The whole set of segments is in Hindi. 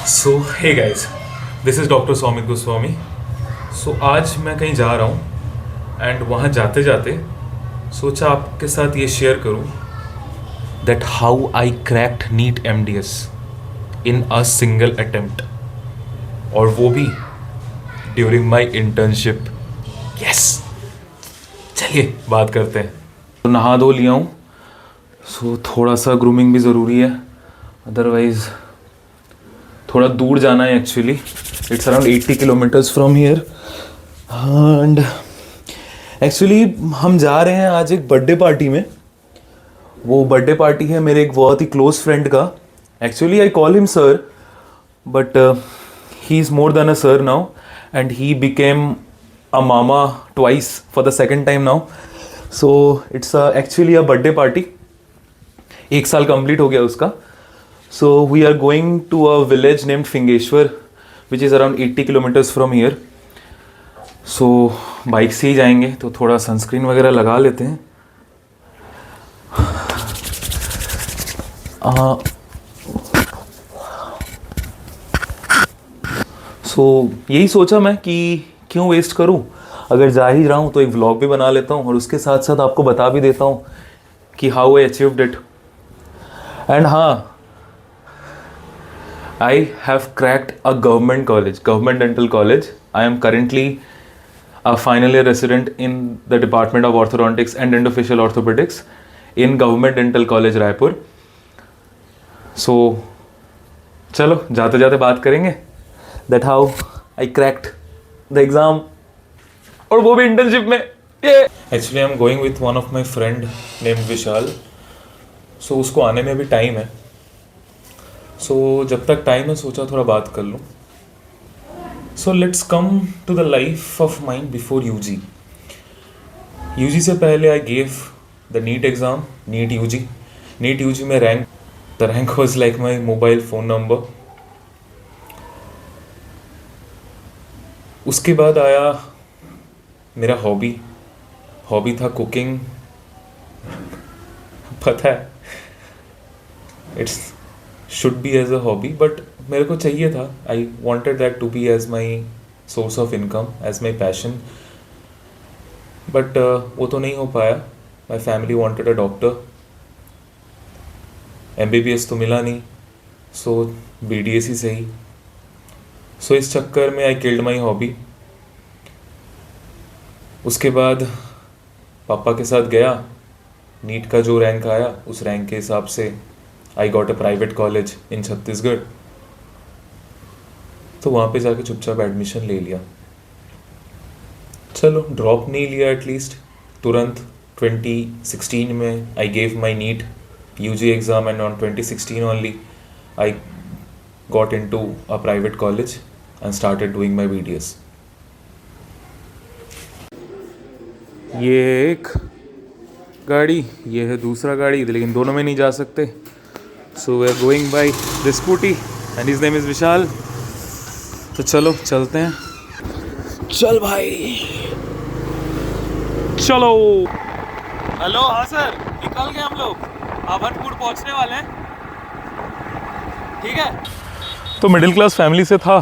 So hey guys, this is doctor Saumit Goswami. So आज मैं कहीं जा रहा हूँ एंड वहाँ जाते जाते सोचा आपके साथ ये शेयर करूँ that how I cracked NEET MDS in a single attempt, और वो भी ड्यूरिंग माई इंटर्नशिप। यस, चलिए बात करते हैं। तो नहा धो लिया हूँ, सो थोड़ा सा ग्रूमिंग भी ज़रूरी है, अदरवाइज़ थोड़ा दूर जाना है। Actually it's around 80 kilometres from here and actually हम जा रहे हैं आज एक बर्थडे पार्टी में। वो बर्थडे पार्टी है मेरे एक बहुत ही क्लोज फ्रेंड का। Actually I call him sir, but he is more than a sir now and he became a mama twice for the second time now. So it's actually a birthday party. 1 साल कंप्लीट हो गया उसका। So we are going to a village named Fingeshwar, which is around 80 kilometers from here. So bike से ही जाएंगे तो थोड़ा सनस्क्रीन वगैरह लगा लेते हैं। So यही सोचा मैं कि क्यों वेस्ट करूं, अगर जा ही रहा हूं तो एक व्लॉग भी बना लेता हूं और उसके साथ साथ आपको बता भी देता हूं कि how I achieved it. And हाँ, I have cracked a government college, government dental college. I am currently a final year resident in the Department of Orthodontics and Dentofacial Orthopedics in Government Dental College, Raipur. So, चलो जाते जाते बात करेंगे that how I cracked the exam, और वो भी इंटर्नशिप में। Actually, I am going with one of my friend named Vishal. So उसको आने में भी टाइम है। सो जब तक टाइम है सोचा थोड़ा बात कर लूँ। So let's come to the life of mind before UG. UG से पहले I gave the NEET exam, NEET UG. NEET UG में the rank was like my mobile phone number. उसके बाद आया मेरा हॉबी था कुकिंग। पता है it's should be as a hobby, but मेरे को चाहिए था, I wanted that to be as my source of income, as my passion. But वो तो नहीं हो पाया। My family wanted a doctor, MBBS तो मिला नहीं, सो BDS ही सही। सो इस चक्कर में आई किल्ड माई हॉबी। उसके बाद पापा के साथ गया, नीट का जो रैंक आया उस रैंक के हिसाब से I got a private college in Chhattisgarh. तो वहाँ पे जाके चुपचाप एडमिशन ले लिया। चलो ड्रॉप नहीं लिया एटलीस्ट तुरंत। 2016 में I gave my NEET UG exam and on 2016 only I got into a private college and started doing my BDS। ये एक गाड़ी, ये है दूसरा गाड़ी, लेकिन दोनों में नहीं जा सकते। So we are going by the scooty and his name is विशाल। तो चलो चलते हैं। चल भाई चलो। हेलो, हाँ सर, निकल गए हम लोग, आभनपुर पहुंचने वाले हैं। ठीक है। तो मिडिल क्लास फैमिली से था,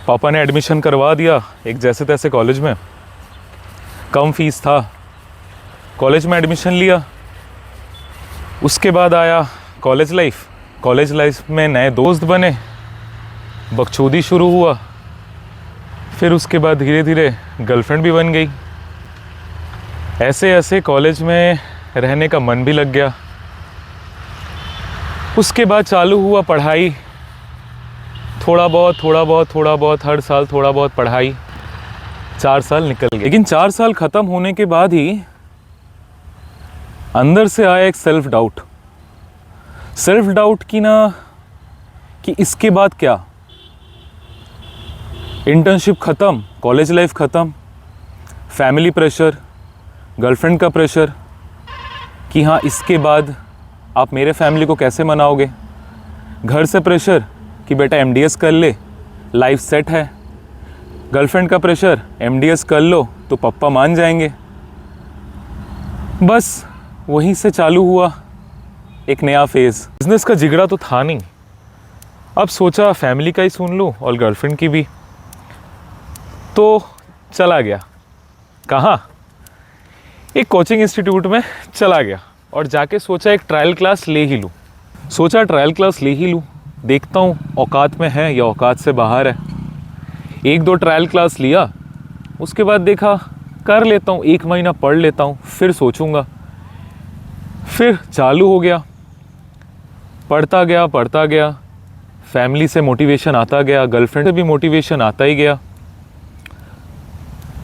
पापा ने एडमिशन करवा दिया एक जैसे तैसे कॉलेज में। कम फीस था, कॉलेज में एडमिशन लिया। उसके बाद आया कॉलेज लाइफ में नए दोस्त बने, बकचोदी शुरू हुआ। फिर उसके बाद धीरे धीरे गर्लफ्रेंड भी बन गई। ऐसे ऐसे कॉलेज में रहने का मन भी लग गया। उसके बाद चालू हुआ पढ़ाई, थोड़ा बहुत हर साल थोड़ा बहुत पढ़ाई। 4 साल निकल गए, लेकिन 4 साल ख़त्म होने के बाद ही अंदर से आया एक सेल्फ डाउट की ना, कि इसके बाद क्या। इंटर्नशिप ख़त्म, कॉलेज लाइफ ख़त्म, फैमिली प्रेशर, गर्लफ्रेंड का प्रेशर कि हाँ इसके बाद आप मेरे फैमिली को कैसे मनाओगे। घर से प्रेशर कि बेटा MDS कर ले, लाइफ सेट है। गर्लफ्रेंड का प्रेशर, MDS कर लो तो पापा मान जाएंगे। बस वहीं से चालू हुआ एक नया फेज़। बिजनेस का जिगरा तो था नहीं, अब सोचा फैमिली का ही सुन लूँ और गर्लफ्रेंड की भी, तो चला गया। कहाँ? एक कोचिंग इंस्टीट्यूट में चला गया और जाके सोचा एक ट्रायल क्लास ले ही लूँ। सोचा ट्रायल क्लास ले ही लूँ, देखता हूँ औकात में है या औकात से बाहर है। 1-2 ट्रायल क्लास लिया, उसके बाद देखा कर लेता हूँ, 1 महीना पढ़ लेता हूँ, फिर सोचूंगा। फिर चालू हो गया, पढ़ता गया, फैमिली से मोटिवेशन आता गया, गर्लफ्रेंड से भी मोटिवेशन आता ही गया।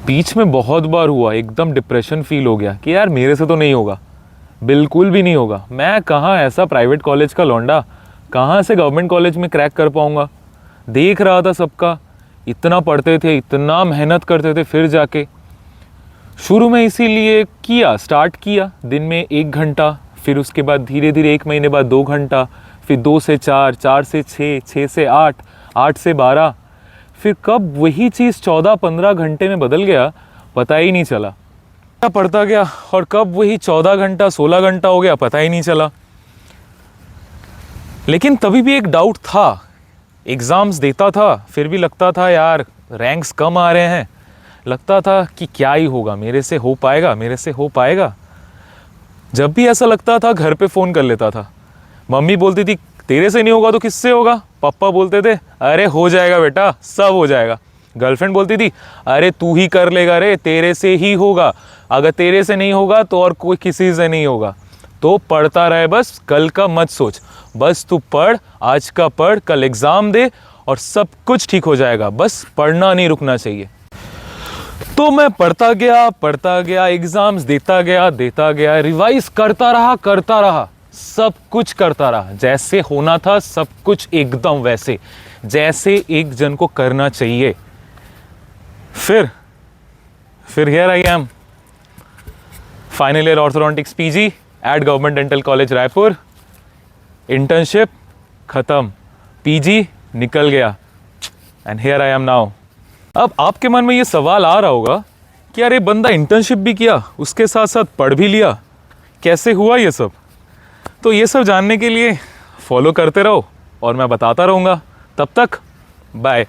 बीच में बहुत बार हुआ एकदम डिप्रेशन फील हो गया कि यार मेरे से तो नहीं होगा, बिल्कुल भी नहीं होगा। मैं कहाँ ऐसा प्राइवेट कॉलेज का लौंडा, कहाँ से गवर्नमेंट कॉलेज में क्रैक कर पाऊँगा। देख रहा था सबका, इतना पढ़ते थे, इतना मेहनत करते थे, फिर जाके शुरू में इसीलिए स्टार्ट किया दिन में 1 घंटा, फिर उसके बाद धीरे धीरे 1 महीने बाद 2 घंटा, फिर 2 से 4, 4 से 6, 6 से 8, 8 से 12, फिर कब वही चीज़ 14-15 घंटे में बदल गया पता ही नहीं चला। पढ़ता गया और कब वही 14 घंटा 16 घंटा हो गया पता ही नहीं चला। लेकिन तभी भी एक डाउट था, एग्ज़ाम्स देता था फिर भी लगता था यार रैंक्स कम आ रहे हैं, लगता था कि क्या ही होगा, मेरे से हो पाएगा। जब भी ऐसा लगता था घर पे फ़ोन कर लेता था। मम्मी बोलती थी तेरे से नहीं होगा तो किससे होगा, पापा बोलते थे अरे हो जाएगा बेटा, सब हो जाएगा। गर्लफ्रेंड बोलती थी अरे तू ही कर लेगा रे, तेरे से ही होगा, अगर तेरे से नहीं होगा तो और कोई किसी से नहीं होगा। तो पढ़ता रहे, बस कल का मत सोच, बस तू पढ़, आज का पढ़, कल एग्ज़ाम दे और सब कुछ ठीक हो जाएगा, बस पढ़ना नहीं रुकना चाहिए। तो मैं पढ़ता गया, एग्ज़ाम्स देता गया, रिवाइज करता रहा, सब कुछ करता रहा, जैसे होना था सब कुछ एकदम वैसे, जैसे एक जन को करना चाहिए। फिर here I am, final year orthodontics PG eight government dental college Raipur. Internship खत्म, पीजी निकल गया, and here I am now. अब आपके मन में ये सवाल आ रहा होगा कि यार ये बंदा इंटर्नशिप भी किया, उसके साथ साथ पढ़ भी लिया, कैसे हुआ ये सब? तो ये सब जानने के लिए फॉलो करते रहो और मैं बताता रहूँगा। तब तक बाय।